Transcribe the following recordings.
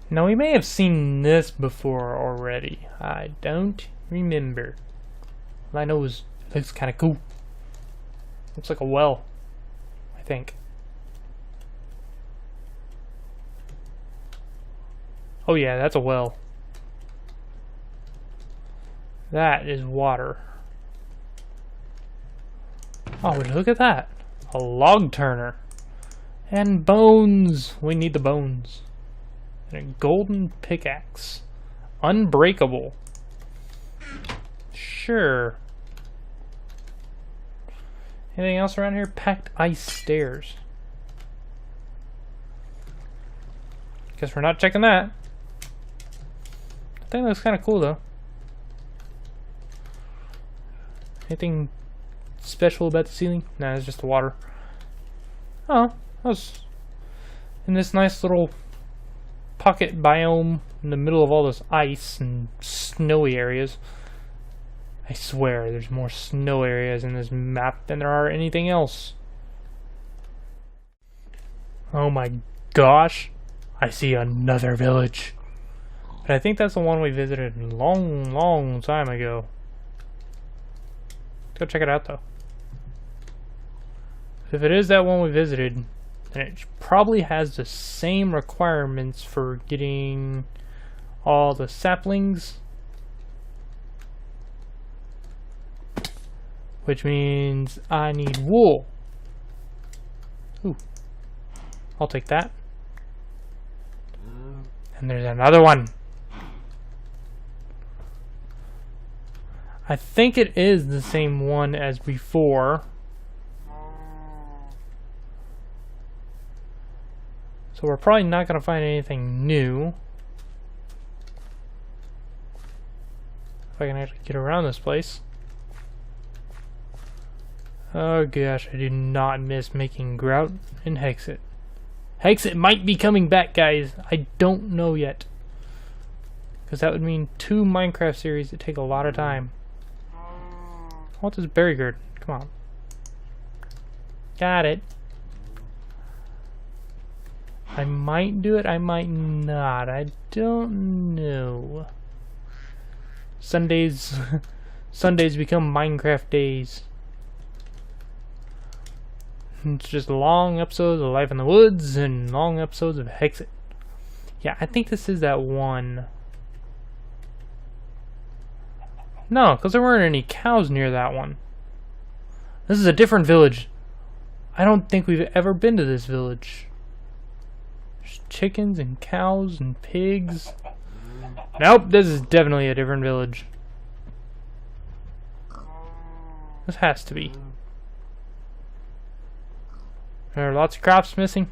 Now, we may have seen this before already. I don't remember. All I know is it looks kind of cool. Looks like a well, I think. Oh yeah, that's a well. That is water. Oh, look at that. A log turner. And bones. We need the bones. And a golden pickaxe. Unbreakable. Sure. Anything else around here? Packed ice stairs. Guess we're not checking that. I think looks kind of cool though. Anything special about the ceiling? Nah, it's just the water. Oh, that was in this nice little pocket biome in the middle of all this ice and snowy areas. I swear there's more snow areas in this map than there are anything else. Oh my gosh, I see another village. But I think that's the one we visited a long time ago. Let's go check it out though. If it is that one we visited, then it probably has the same requirements for getting all the saplings. Which means I need wool. Ooh. I'll take that. And there's another one. I think it is the same one as before. So we're probably not going to find anything new. If I can actually get around this place. Oh gosh, I do not miss making grout and hexit. Hexit might be coming back, guys. I don't know yet. Because that would mean 2 Minecraft series that take a lot of time. I want this berry gourd. Come on. Got it. I might do it, I might not. I don't know. Sundays Sundays become Minecraft days. It's just long episodes of Life in the Woods and long episodes of Hexit. Yeah, I think this is that one. No, because there weren't any cows near that one. This is a different village. I don't think we've ever been to this village. There's chickens and cows and pigs. Nope, this is definitely a different village. This has to be. There are lots of crops missing.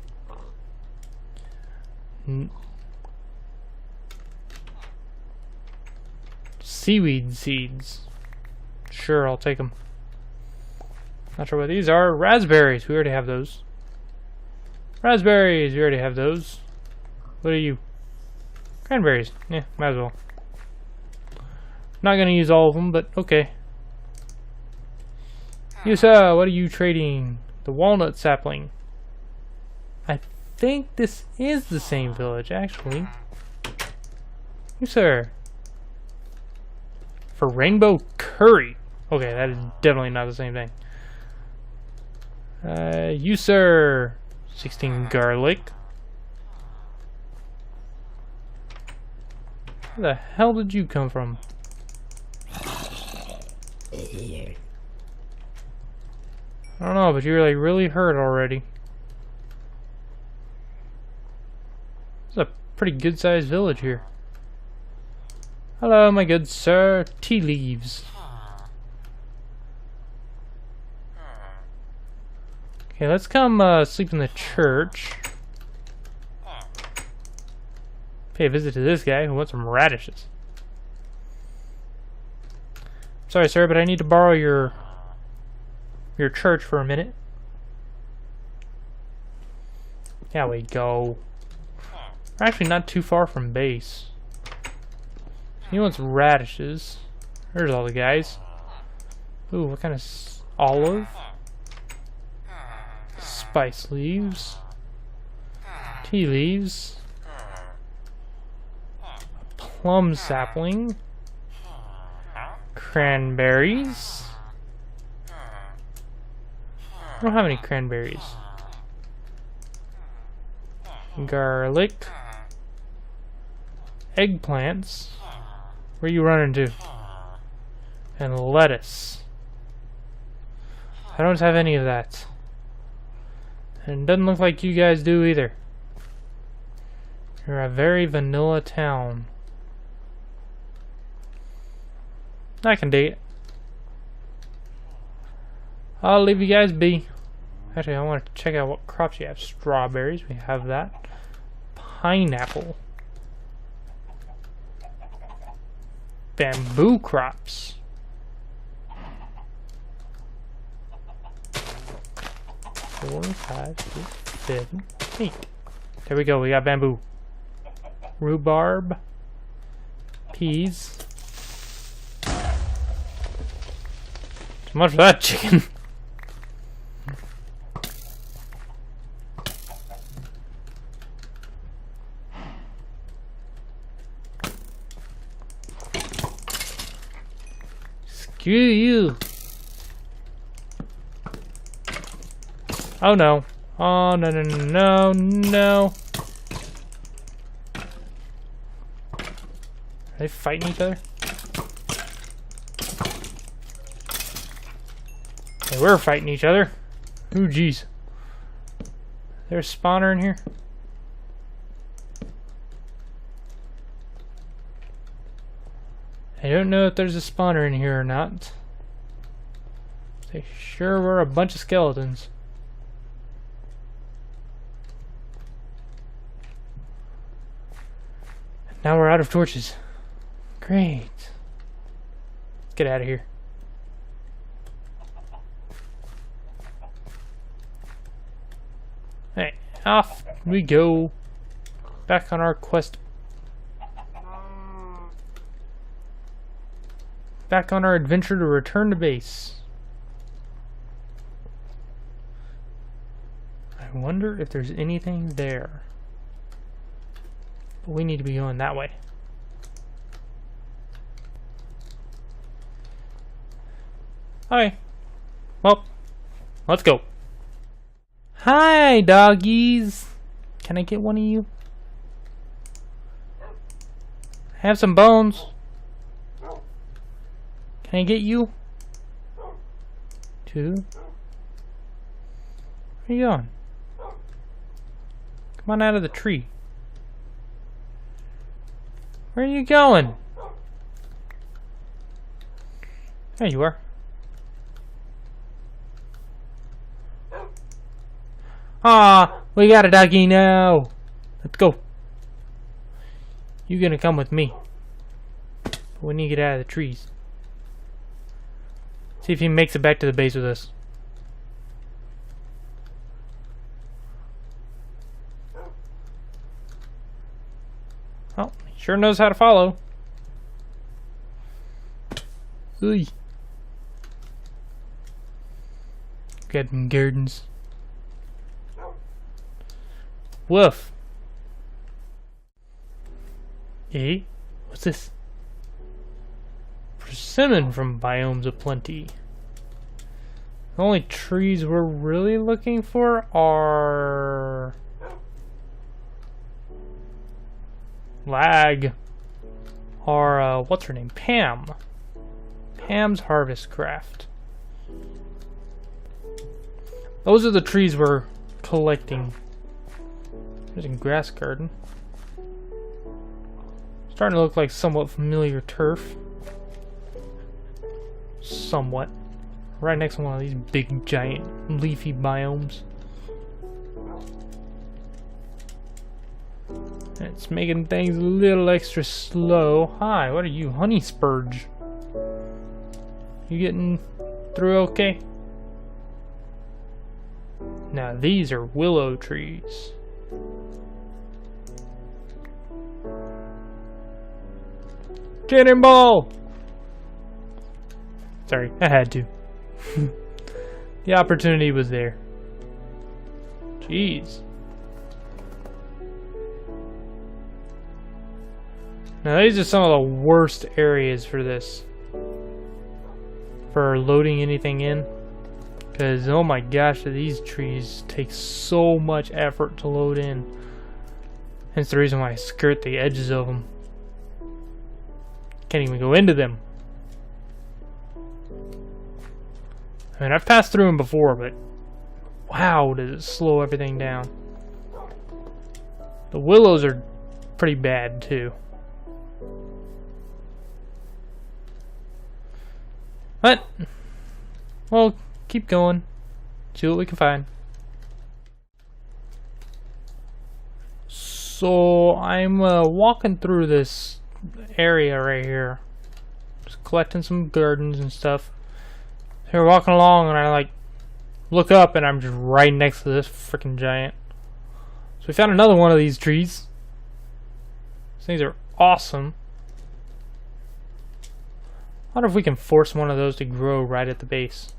Seaweed seeds. Sure, I'll take them. Not sure what these are. Raspberries. We already have those. Raspberries. We already have those. What are you? Cranberries. Yeah, might as well. Not gonna use all of them, but okay. Yusa, what are you trading? The walnut sapling. I think this is the same village, actually. You, sir. For rainbow curry. Okay, that is definitely not the same thing. You, sir. 16 garlic. Where the hell did you come from? I don't know, but you're like really hurt already. It's a pretty good sized village here. Hello, my good sir. Tea leaves. Okay, let's come sleep in the church. Pay a visit to this guy who wants some radishes. Sorry, sir, but I need to borrow your church for a minute. There we go. We're actually not too far from base. He wants radishes. There's all the guys. Ooh, what kind of olive? Spice leaves. Tea leaves. plum sapling, cranberries. I don't have any cranberries. Garlic, eggplants. Where you running to? And lettuce. I don't have any of that. And it doesn't look like you guys do either. You're a very vanilla town. I can dig it. I'll leave you guys be. Actually, I want to check out what crops you have. Strawberries, we have that. Pineapple. Bamboo crops. 4, 5, 6, 7, 8. There we go, we got bamboo. Rhubarb. Peas. Too much for that chicken. Screw you. Oh no. Oh no no no no no. Are they fighting each other? They were fighting each other. Ooh jeez. There's a spawner in here. I don't know if there's a spawner in here or not. They sure were a bunch of skeletons. Now we're out of torches. Great. Let's get out of here. Hey, off we go. Back on our quest. Back on our adventure to return to base. I wonder if there's anything there. But we need to be going that way. Okay. Well, let's go. Hi, doggies. Can I get one of you? I have some bones. Can I get you? 2. Where are you going? Come on out of the tree. Where are you going? There you are. Ah, we got a doggy now. Let's go. You're gonna come with me. But we need to get out of the trees. See if he makes it back to the base with us. Oh, he sure knows how to follow. Ooh. Garden gardens. Woof. Hey, what's this? Persimmon from Biomes of Plenty. The only trees we're really looking for are lag or what's her name? Pam. Pam's Harvest Craft. Those are the trees we're collecting. There's a grass garden. Starting to look like somewhat familiar turf. Somewhat. Right next to one of these big, giant, leafy biomes. It's making things a little extra slow. Hi, what are you? Honey spurge. You getting through okay? Now these are willow trees. Cannonball! Sorry, I had to. The opportunity was there. Jeez. Now these are some of the worst areas for this. For loading anything in. Because, oh my gosh, these trees take so much effort to load in. Hence the reason why I skirt the edges of them. Can't even go into them. I mean, I've passed through them before, but wow, does it slow everything down. The willows are pretty bad, too. But, well, keep going. See what we can find. So, I'm walking through this area right here. Just collecting some gardens and stuff. So we're walking along and I like look up and I'm just right next to this freaking giant. So we found another one of these trees. These things are awesome. I wonder if we can force one of those to grow right at the base.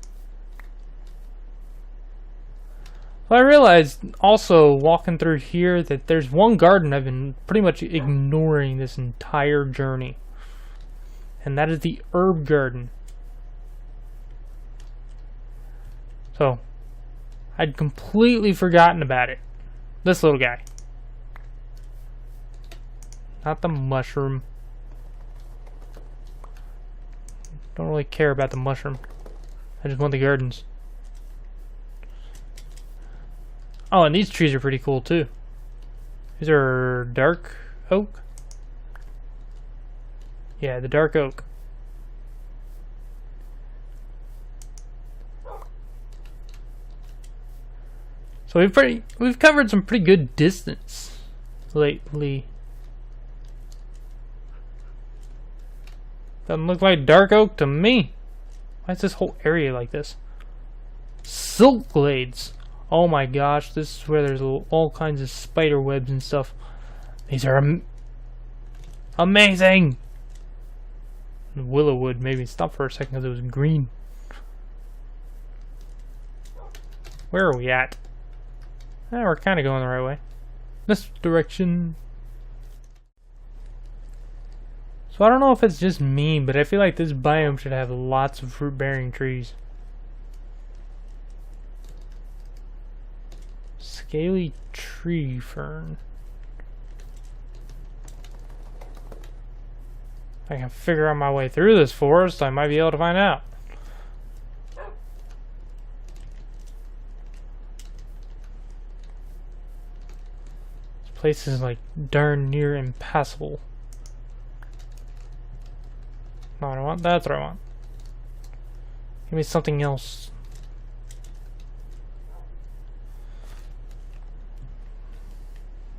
Well, I realized also walking through here that there's one garden I've been pretty much ignoring this entire journey. And that is the herb garden. So, I'd completely forgotten about it. This little guy. Not the mushroom. Don't really care about the mushroom. I just want the gardens. Oh, and these trees are pretty cool too. These are dark oak. Yeah, the dark oak. So we've covered some pretty good distance lately. Doesn't look like dark oak to me. Why is this whole area like this? Silk glades. Oh my gosh, this is where there's all kinds of spider webs and stuff. These are amazing. The willow wood made me stop for a second because it was green. Where are we at? We're kind of going the right way. This direction. So I don't know if it's just me, but I feel like this biome should have lots of fruit-bearing trees. Scaly tree fern. If I can figure out my way through this forest, I might be able to find out. Place is like darn near impassable. No, I don't want that. That's what I want. Give me something else.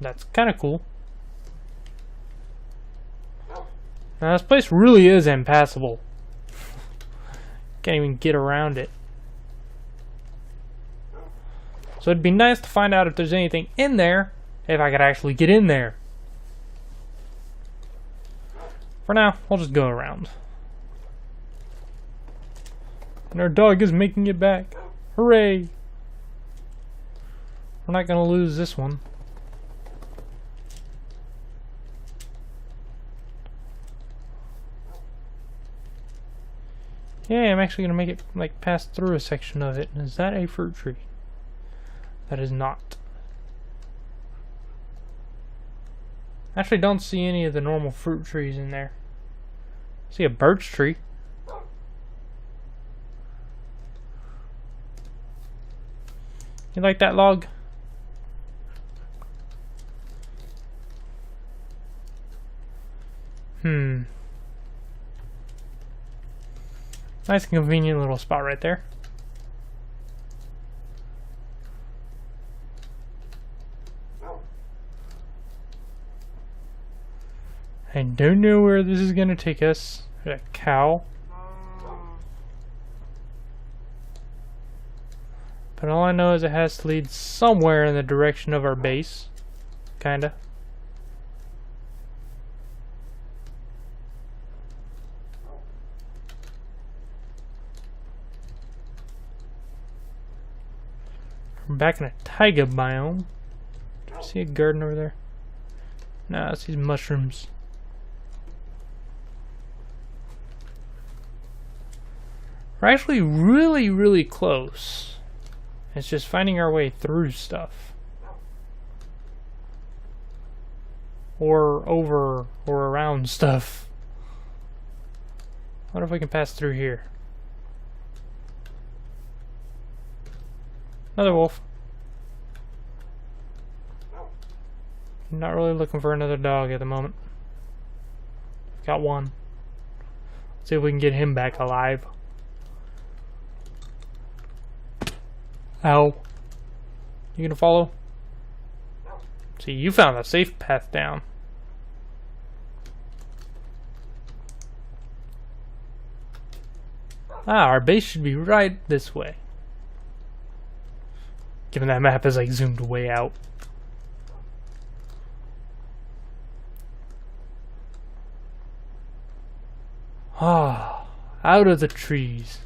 That's kind of cool. Now this place really is impassable. Can't even get around it. So it'd be nice to find out if there's anything in there. If I could actually get in there. For now, we'll just go around. And our dog is making it back. Hooray! We're not gonna lose this one. Yeah, I'm actually gonna make it like pass through a section of it. Is that a fruit tree? That is not. Actually, don't see any of the normal fruit trees in there. See a birch tree. You like that log? Nice and convenient little spot right there. I don't know where this is going to take us. A cow. But all I know is it has to lead somewhere in the direction of our base. Kinda. We're back in a taiga biome. Do you see a garden over there? No, I see mushrooms. We're actually really, really close. It's just finding our way through stuff. Or over or around stuff. What if we can pass through here? Another wolf. Not really looking for another dog at the moment. Got one. Let's see if we can get him back alive. Ow. You gonna follow? See, you found a safe path down. Ah, our base should be right this way. Given that map is like zoomed way out. Ah, out of the trees.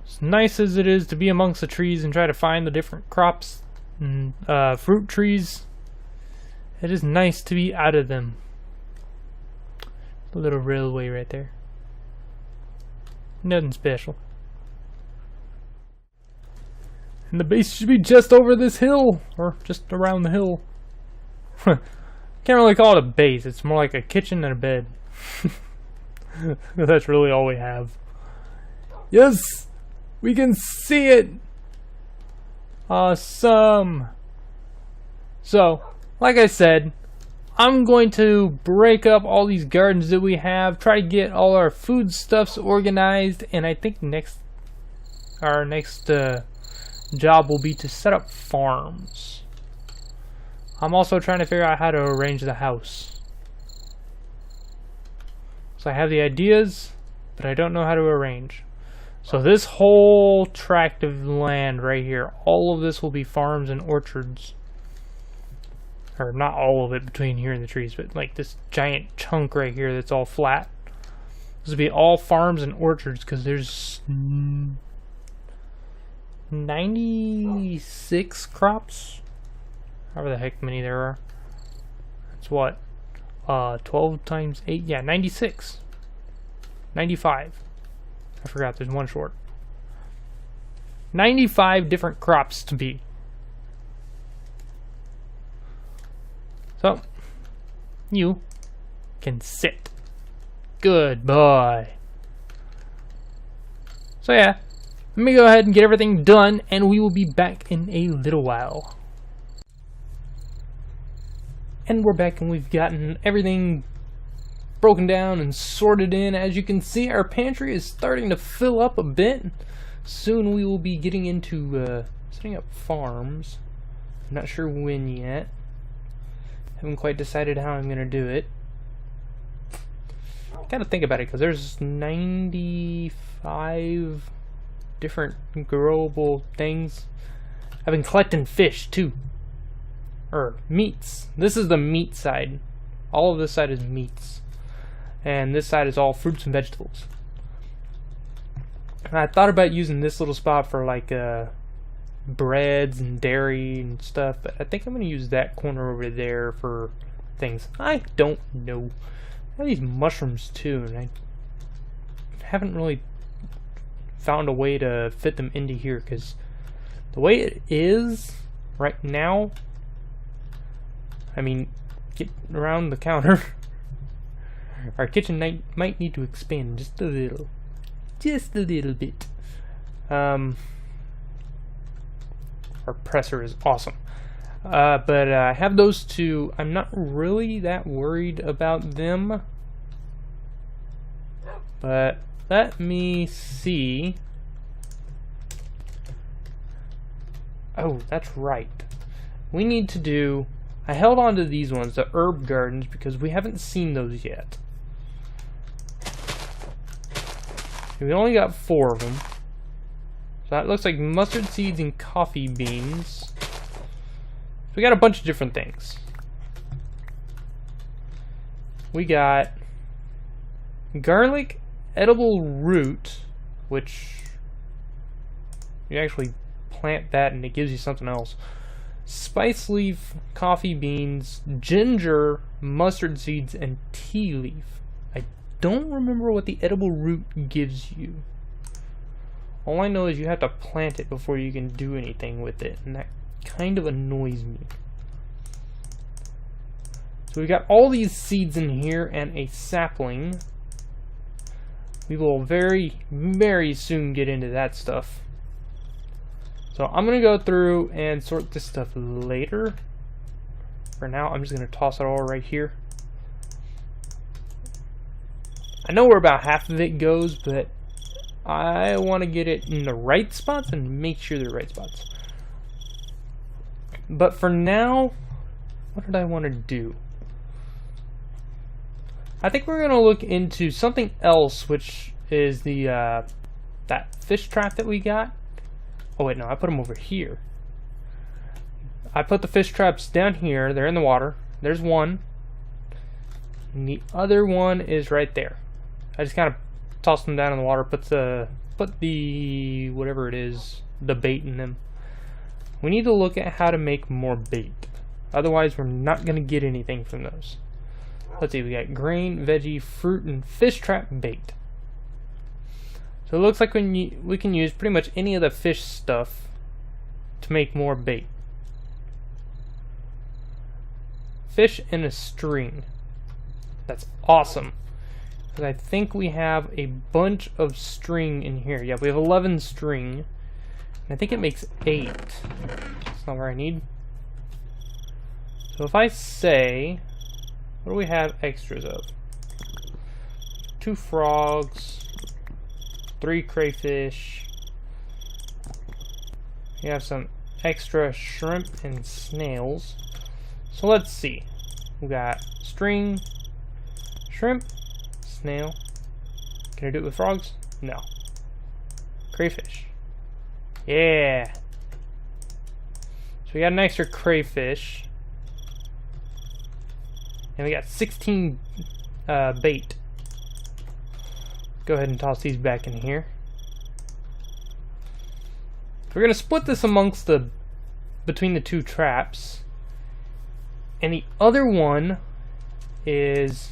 As nice as it is to be amongst the trees and try to find the different crops and fruit trees, it is nice to be out of them. A little railway right there. Nothing special. And the base should be just over this hill, or just around the hill. Can't really call it a base, it's more like a kitchen and a bed. That's really all we have. Yes! We can see it! Awesome! So, like I said, I'm going to break up all these gardens that we have, try to get all our foodstuffs organized, and I think our next job will be to set up farms. I'm also trying to figure out how to arrange the house. So I have the ideas, but I don't know how to arrange. So this whole tract of land right here, all of this will be farms and orchards. Or not all of it between here and the trees, but like this giant chunk right here that's all flat. This will be all farms and orchards because there's 96 crops. However the heck many there are. That's what? 12 times 8? Yeah, 96. 95. I forgot, there's one short. 95 different crops to be. So, you can sit. Good boy. So yeah, let me go ahead and get everything done, and we will be back in a little while. And we're back, and we've gotten everything broken down and sorted in. As you can see, our pantry is starting to fill up a bit. Soon we will be getting into setting up farms. I'm not sure when yet. Haven't quite decided how I'm going to do it. Gotta think about it, because there's 95 different growable things. I've been collecting fish, too. Or meats. This is the meat side. All of this side is meats. And this side is all fruits and vegetables. And I thought about using this little spot for like breads and dairy and stuff, but I think I'm going to use that corner over there for things. I don't know. I have these mushrooms too, and I haven't really found a way to fit them into here, because the way it is right now, I mean, get around the counter. Our kitchen might need to expand just a little. Just a little bit. Our presser is awesome. But I have those two. I'm not really that worried about them. But let me see. Oh, that's right. We need to do... I held on to these ones, the herb gardens, because we haven't seen those yet. We only got 4 of them. So that looks like mustard seeds and coffee beans. So we got a bunch of different things. We got garlic edible root, which you actually plant that and it gives you something else. Spice leaf, coffee beans, ginger, mustard seeds, and tea leaf. I don't remember what the edible root gives you. All I know is you have to plant it before you can do anything with it, and that kind of annoys me. So we got all these seeds in here and a sapling. We will very, very soon get into that stuff. So I'm going to go through and sort this stuff later. For now, I'm just going to toss it all right here. I know where about half of it goes, but I want to get it in the right spots and make sure they're right spots. But for now, what did I want to do? I think we're going to look into something else, which is the that fish trap that we got. Oh wait, no, I put them over here. I put the fish traps down here. They're in the water. There's one. And the other one is right there. I just kind of tossed them down in the water, put the whatever it is, the bait in them. We need to look at how to make more bait. Otherwise, we're not going to get anything from those. Let's see, we got grain, veggie, fruit, and fish trap bait. So it looks like we can use pretty much any of the fish stuff to make more bait. Fish and a string. That's awesome. Because I think we have a bunch of string in here. Yeah, we have 11 string. And I think it makes 8. That's not where I need. So if I say... What do we have extras of? 2 frogs, 3 crayfish. We have some extra shrimp and snails. So let's see. We got string, shrimp, snail. Can I do it with frogs? No. Crayfish. Yeah. So we got an extra crayfish. And we got 16 bait. Go ahead and toss these back in here. We're going to split this amongst between the 2 traps. And the other one is...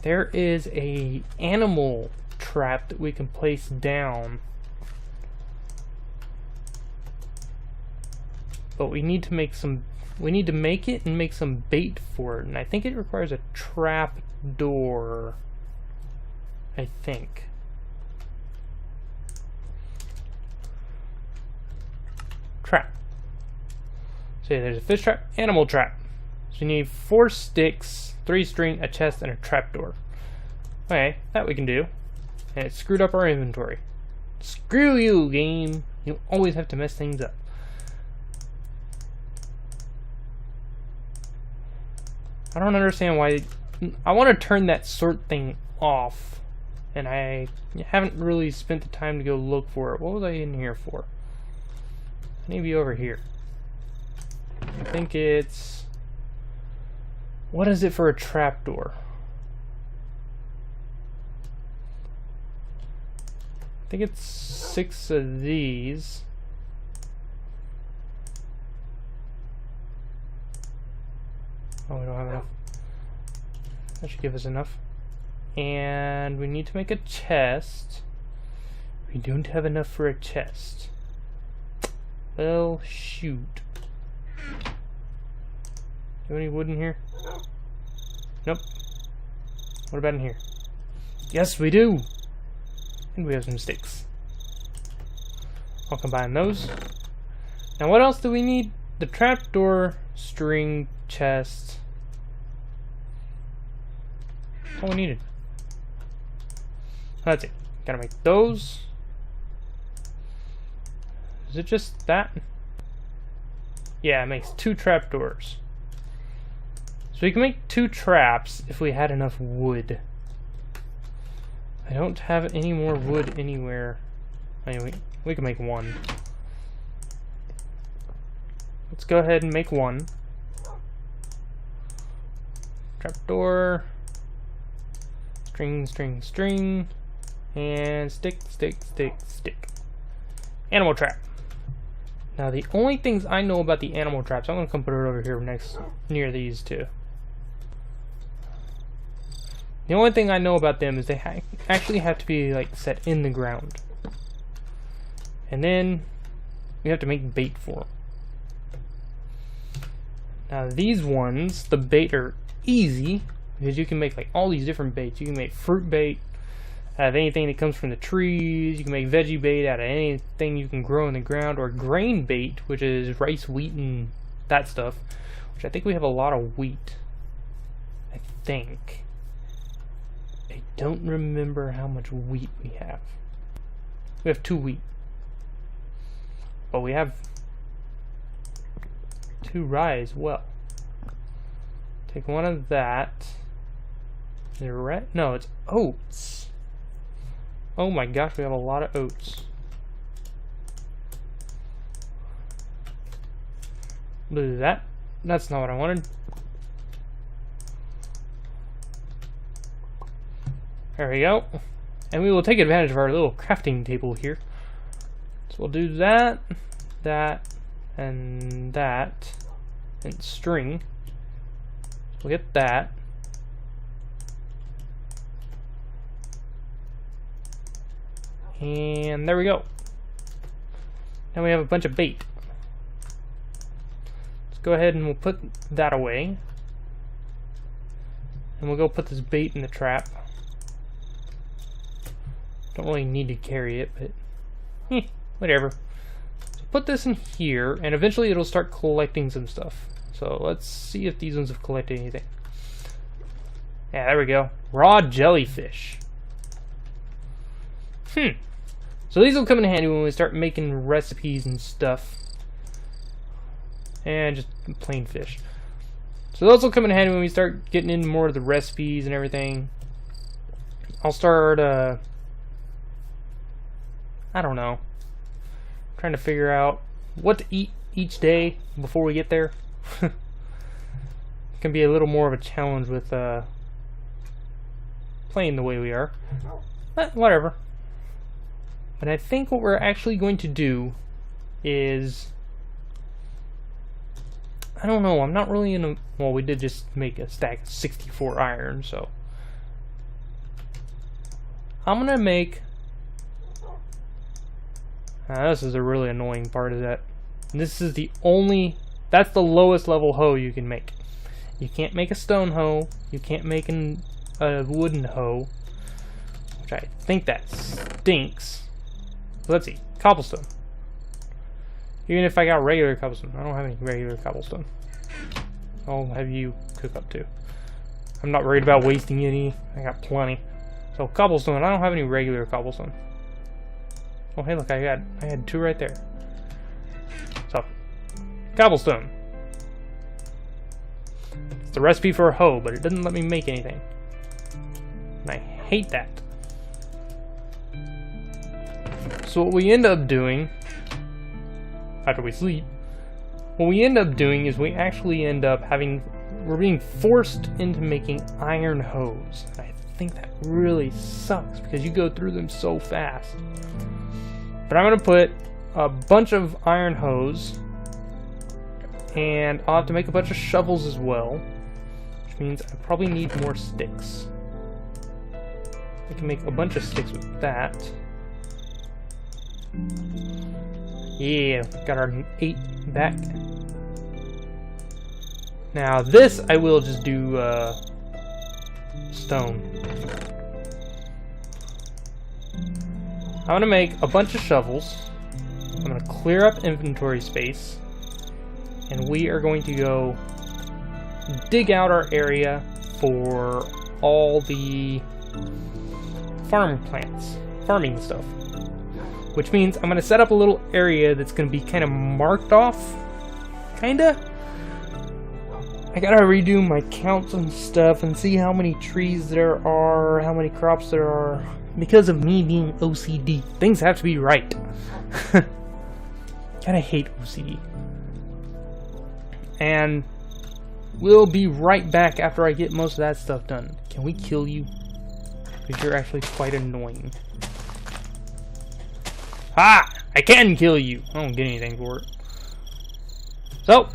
There is a animal trap that we can place down. But we need to make some... We need to make it and make some bait for it. And I think it requires a trap door. I think. Trap. So yeah, there's a fish trap, animal trap. So you need 4 sticks, 3 string, a chest, and a trap door. Okay, that we can do. And it screwed up our inventory. Screw you, game. You always have to mess things up. I don't understand why. I want to turn that sort thing off, and I haven't really spent the time to go look for it. What was I in here for? I need to be over here. I think it's... What is it for a trapdoor? I think it's 6 of these. Oh, we don't have enough. That should give us enough. And we need to make a chest. We don't have enough for a chest. Well, shoot. Do you have any wood in here? Nope. What about in here? Yes, we do! And we have some sticks. I'll combine those. Now what else do we need? The trapdoor, string, chest. All we needed. That's it. Gotta make those. Is it just that? Yeah, it makes 2 trapdoors. So we can make 2 traps if we had enough wood. I don't have any more wood anywhere. Anyway, we can make 1. Let's go ahead and make 1. Trapdoor. String, string, string. And stick, stick, stick, stick. Animal trap. Now the only things I know about the animal traps, I'm going to come put it over here near these 2. The only thing I know about them is they actually have to be like set in the ground. And then we have to make bait for them. Now these ones, the bait are easy because you can make like all these different baits. You can make fruit bait out of anything that comes from the trees. You can make veggie bait out of anything you can grow in the ground, or grain bait, which is rice, wheat, and that stuff. Which I think we have a lot of wheat. I think. I don't remember how much wheat we have. We have 2 wheat. But we have 2 rye as well. Take one of that. No, it's oats. Oh my gosh, we have a lot of oats. Do that. That's not what I wanted. There we go. And we will take advantage of our little crafting table here. So we'll do that, and string. So we'll get that. And there we go. Now we have a bunch of bait. Let's go ahead and we'll put that away. And we'll go put this bait in the trap. Don't really need to carry it, but whatever. So put this in here, and eventually it'll start collecting some stuff. So let's see if these ones have collected anything. Yeah, there we go. Raw jellyfish. So these will come in handy when we start making recipes and stuff. And just plain fish. So those will come in handy when we start getting into more of the recipes and everything. I'll start, I don't know, trying to figure out what to eat each day before we get there. It can be a little more of a challenge with playing the way we are. But whatever. But I think what we're actually going to do is, I don't know, I'm not really in a, well, we did just make a stack of 64 iron, so I'm gonna make, this is a really annoying part of that. This is the only, that's the lowest level hoe you can make. You can't make a stone hoe, you can't make a wooden hoe, which I think that stinks. Let's see, cobblestone. Even if I got regular cobblestone, I don't have any regular cobblestone. I'll have you cook up too. I'm not worried about wasting any, I got plenty. So cobblestone, I don't have any regular cobblestone. Oh hey look, I had 2 right there. So, cobblestone. It's the recipe for a hoe, but it doesn't let me make anything. And I hate that. So what we end up doing, after we sleep, what we end up doing is we actually end up we're being forced into making iron hoes. And I think that really sucks because you go through them so fast. But I'm going to put a bunch of iron hoes, and I'll have to make a bunch of shovels as well, which means I probably need more sticks. I can make a bunch of sticks with that. Yeah, got our 8 back. Now this I will just do stone. I'm gonna make a bunch of shovels. I'm gonna clear up inventory space, and we are going to go dig out our area for all the farming stuff. Which means I'm going to set up a little area that's going to be kind of marked off. Kinda. I gotta redo my counts and stuff and see how many trees there are, how many crops there are. Because of me being OCD, things have to be right. Kinda hate OCD. And we'll be right back after I get most of that stuff done. Can we kill you? Because you're actually quite annoying. Ah! I can kill you! I don't get anything for it. So,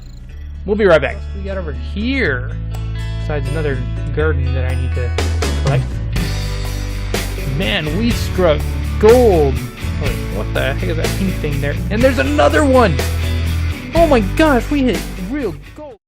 we'll be right back. What we got over here? Besides another garden that I need to collect. Man, we struck gold. Wait, what the heck is that pink thing there? And there's another one! Oh my gosh, we hit real